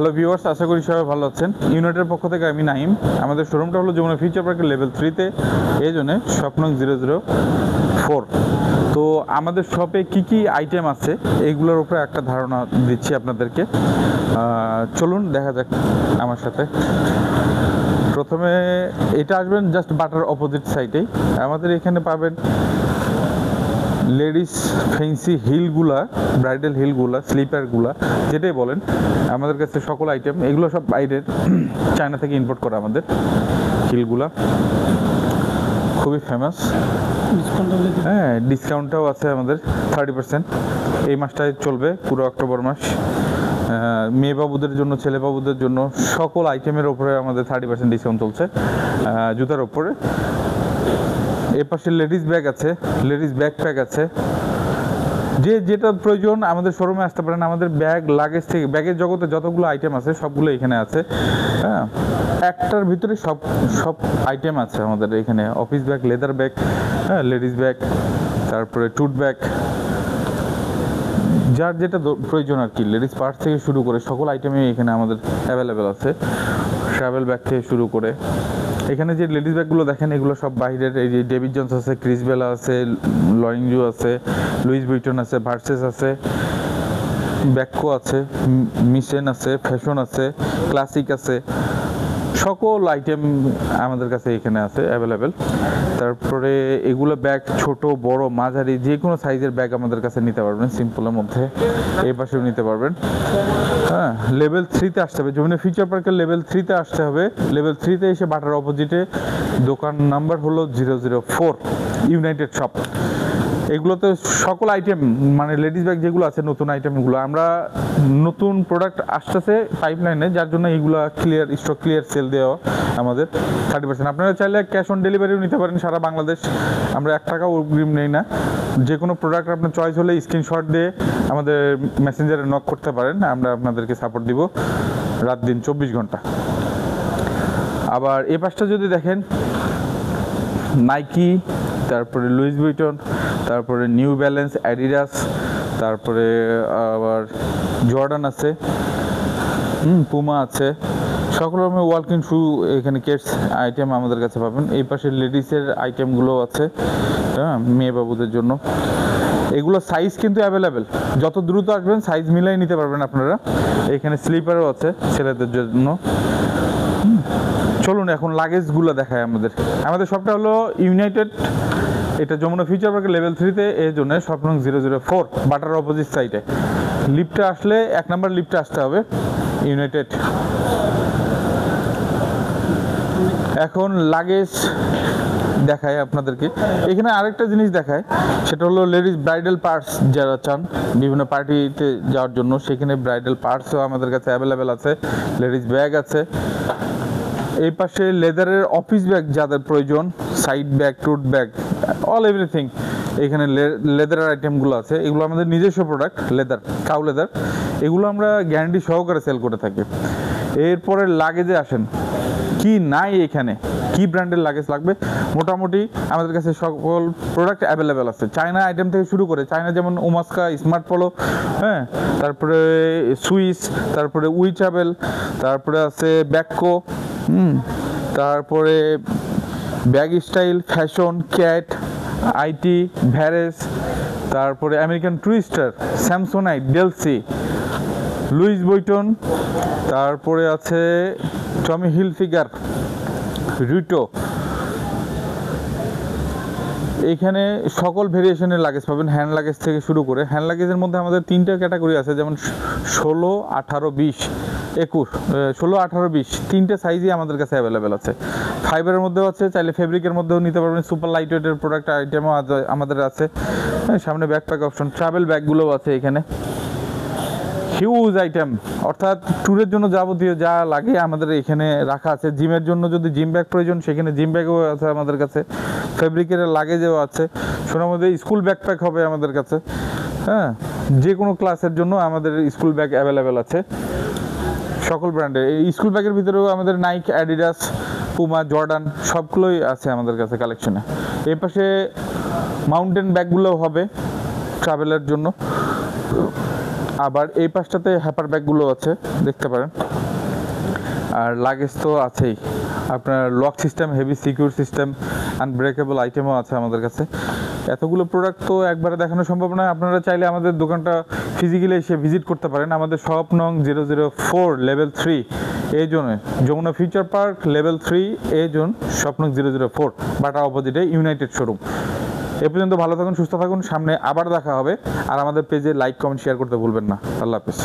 Hello viewers, আশা করি সবাই ভালো আছেন। ইউনাইটের পক্ষ থেকে আমি নাইম। আমাদের শোরুমটা হলো যমুনা ফিউচার পার্কের লেভেল 3-তে, এই জন্য স্বপ্ন 004। তো আমাদের শপে কি কি আইটেম আছে এইগুলোর উপরে একটা ধারণা দিচ্ছি আপনাদেরকে। চলুন দেখা যাক আমার সাথে। প্রথমে এটা আসবেন জাস্ট বাটার অপোজিট সাইডেই। আমাদের এখানে পাবেন লেডিস ফেন্সি হিলগুলা, ব্রাইডাল হিলগুলা, স্লিপারগুলা, যেটাই বলেন, আমাদের কাছে সকল আইটেম, এগুলো সব বাইরের চায়না থেকে ইম্পোর্ট করা আমাদের হিলগুলা, খুবই ফেমাস। হ্যাঁ, ডিসকাউন্টটাও আছে আমাদের 30%। এই মাসটায় চলবে পুরো অক্টোবর মাস। মেয়ে বাবুদের জন্য, ছেলে বাবুদের জন্য সকল আইটেমের ওপরে আমাদের 30% ডিসকাউন্ট চলছে জুতার ওপরে। এর পাশে লেডিস ব্যাগ আছে, লেডিস ব্যাকপ্যাক আছে। যে যেটা প্রয়োজন আমাদের শোরুমে আসতে পারেন। আমাদের ব্যাগ, লাগেজ থেকে, ব্যাগের জগতে যতগুলো আইটেম আছে সবগুলো এখানে আছে। হ্যাঁ, একটার ভিতরে সব আইটেম আছে আমাদের এখানে। অফিস ব্যাগ, লেদার ব্যাগ, হ্যাঁ, লেডিস ব্যাগ, তারপরে টুট ব্যাগ, যার যেটা প্রয়োজন আর কি। লেডিস পার্টস থেকে শুরু করে সকল আইটেমই এখানে আমাদের অ্যাভেলেবেল আছে। ট্রাভেল ব্যাগ থেকে শুরু করে, এখানে যে লেডিস ব্যাগগুলো দেখেন এগুলো সব বাইরের। এই যে ডেভিড জন্স আছে, ক্রিসবেলা আছে, লরিংজু আছে, লুইস বুইটন আছে, ভার্সেস আছে, ব্যাককো আছে, মিশেন আছে, ফ্যাশন আছে, ক্লাসিক আছে, সকল আইটেম আমাদের কাছে এখানে আছে অ্যাভেলেবেল। তারপরে এগুলো ব্যাগ ছোট বড় মাঝারি যে কোনো সাইজের ব্যাগ আমাদের কাছে নিতে পারবেন সিম্পলের মধ্যে। এই পাশেও নিতে পারবেন। হ্যাঁ, লেভেল 3-তে আসতে হবে, যমুনা ফিউচার পার্কের লেভেল 3-তে আসতে হবে। লেভেল 3-তে এসে বাটার অপোজিটে দোকান নাম্বার হলো 004, ইউনাইটেড শপ। এগুলোতে সকল আইটেম, মানে লেডিস ব্যাগ যেগুলো আছে নতুন আইটেমগুলো, আমরা নতুন প্রোডাক্ট আসতেছে পাইপলাইনে, যার জন্য এইগুলো ক্লিয়ার স্টক, ক্লিয়ার সেল দেওয়া আমাদের 30%। আপনারা চাইলে ক্যাশ অন ডেলিভারিও নিতে পারেন সারা বাংলাদেশ। আমরা 1 টাকাও অগ্রিম নেই না। যে কোনো প্রোডাক্ট আপনার চয়েস হলে স্ক্রিনশট দিয়ে আমাদের মেসেঞ্জারে নক করতে পারেন, আমরা আপনাদেরকে সাপোর্ট দিব রাত দিন 24 ঘন্টা। আবার এই পাশটা যদি দেখেন, নাইকি, তারপরে লুইস বুইটন, তারপরে নিউ ব্যালেন্স, অ্যাডিডাস, তারপরে আবার জর্ডান আছে, পুমা আছে, সকল রকমের ওয়ার্কিং শু এখানে, কিডস আইটেম আমাদের কাছে পাবেন। এই পাশে লেডিসের আইটেমগুলো আছে, হ্যাঁ, মেয়ে বাবুদের জন্য। এগুলো সাইজ কিন্তু অ্যাভেলেবেল, যত দ্রুত আসবেন সাইজ মিলাই নিতে পারবেন আপনারা। এখানে স্লিপারও আছে ছেলেদের জন্য। চলুন এখন লাগেজগুলো দেখায় আমাদের সবটা হলো ইউনাইটেড। এটা যমুনা ফিউচার পার্কের লেভেল 3-তে, এই জন্য স্বপ্ন 004, বাটার অপোজিট সাইডে। লিফটে আসলে 1 নম্বর লিফটে আসতে হবে, ইউনাইটেড। এখন লাগেজ দেখায় আপনাদেরকে। এখানে আরেকটা জিনিস দেখায়, সেটা হলো লেডিস ব্রাইডাল পার্টস। যারা চান বিভিন্ন পার্টিতে যাওয়ার জন্য, সেখানে ব্রাইডাল পার্টসও আমাদের কাছে অ্যাভেলেবেল আছে। লেডিস ব্যাগ আছে। এই পাশে লেদারের অফিস ব্যাগ যাদের প্রয়োজন, side bag, tote bag, all everything, এখানে লেদারের আইটেমগুলো আছে। এগুলো আমাদের নিজস্ব প্রোডাক্ট, লেদার, কাউ লেদার। এগুলো আমরা গ্যারান্টি সহকারে সেল করে থাকি। এরপরে লাগেজে আসেন, কি নাই এখানে, কি ব্র্যান্ডের লাগেজ লাগবে, মোটামুটি আমাদের কাছে সকল প্রোডাক্ট অ্যাভেলেবেল আছে। চায়না আইটেম থেকে শুরু করে, চায়না যেমন ওমাস্কা, স্মার্ট পোলো, হ্যাঁ, তারপরে সুইস, তারপরে উই ট্রাভেল, তারপরে আছে ব্যাককো, তারপরে bag style, fashion, Cat, IT, ভ্যারেস, তারপরে American Tourister, Samsonite, Delsey, Louis Vuitton, তারপরে আছে টমি হিলফিগার, রিটো। এইখানে সকল ভেরিয়েশনের লাগেজ পাবেন, হ্যান্ড লাগেজ থেকে শুরু করে। হ্যান্ড লাগেজের মধ্যে আমাদের 3টা ক্যাটাগরি আছে, যেমন 16, 18, 20, 21, 16, 18, 20, 3টে সাইজই আমাদের কাছে অ্যাভেলেবেল আছে। ফাইবারের মধ্যেও আছে, চাইলে ফেব্রিকের মধ্যেও নিতে পারবেন। সুপার লাইট ওয়েটের প্রোডাক্ট আইটেমও আমাদের আছে। সামনে ব্যাকপ্যাক অপশন, ট্রাভেল ব্যাগগুলোও আছে এখানে। হিউজ আইটেম, অর্থাৎ ট্যুরের জন্য যাবতীয় যা লাগে আমাদের এখানে রাখা আছে। জিমের জন্য যদি জিম ব্যাগ প্রয়োজন, সেখানে জিম ব্যাগও আছে আমাদের কাছে। ফেব্রিকের লাগেজও আছে। শোনার মধ্যে স্কুল ব্যাকপ্যাক হবে আমাদের কাছে। হ্যাঁ, যে কোনো ক্লাসের জন্য আমাদের স্কুল ব্যাগ অ্যাভেলেবেল আছে সকল ব্র্যান্ডের। এই স্কুল ব্যাগের ভিতরেও আমাদের নাইক, অ্যাডিডাস, পুমা, জর্ডান সবগুলোই আছে আমাদের কাছে কালেকশনে। এই পাশে মাউন্টেন ব্যাগগুলোও হবে ট্রাভেলের জন্য। আবার এই পাশটাতে হ্যাপার ব্যাগগুলো আছে, দেখতে পারেন। আর লাগেজ তো আছেই, আপনার lock system, heavy secure system, unbreakable আইটেমও আছে আমাদের কাছে। এতগুলো প্রোডাক্ট তো একবারে দেখানো সম্ভব নয়। আপনারা চাইলে আমাদের দোকানটা ফিজিক্যালি এসে ভিজিট করতে পারেন। আমাদের শপ নং 004 লেভেল 3 এই জোনে, যমুনা ফিউচার পার্ক লেভেল 3 এই জোন, শপ নং 004, বাটা অপোজিটে ইউনাইটেড শোরুম। এ পর্যন্ত ভালো থাকুন, সুস্থ থাকুন, সামনে আবার দেখা হবে। আর আমাদের পেজে লাইক, কমেন্ট, শেয়ার করতে ভুলবেন না। আল্লাহ হাফেজ।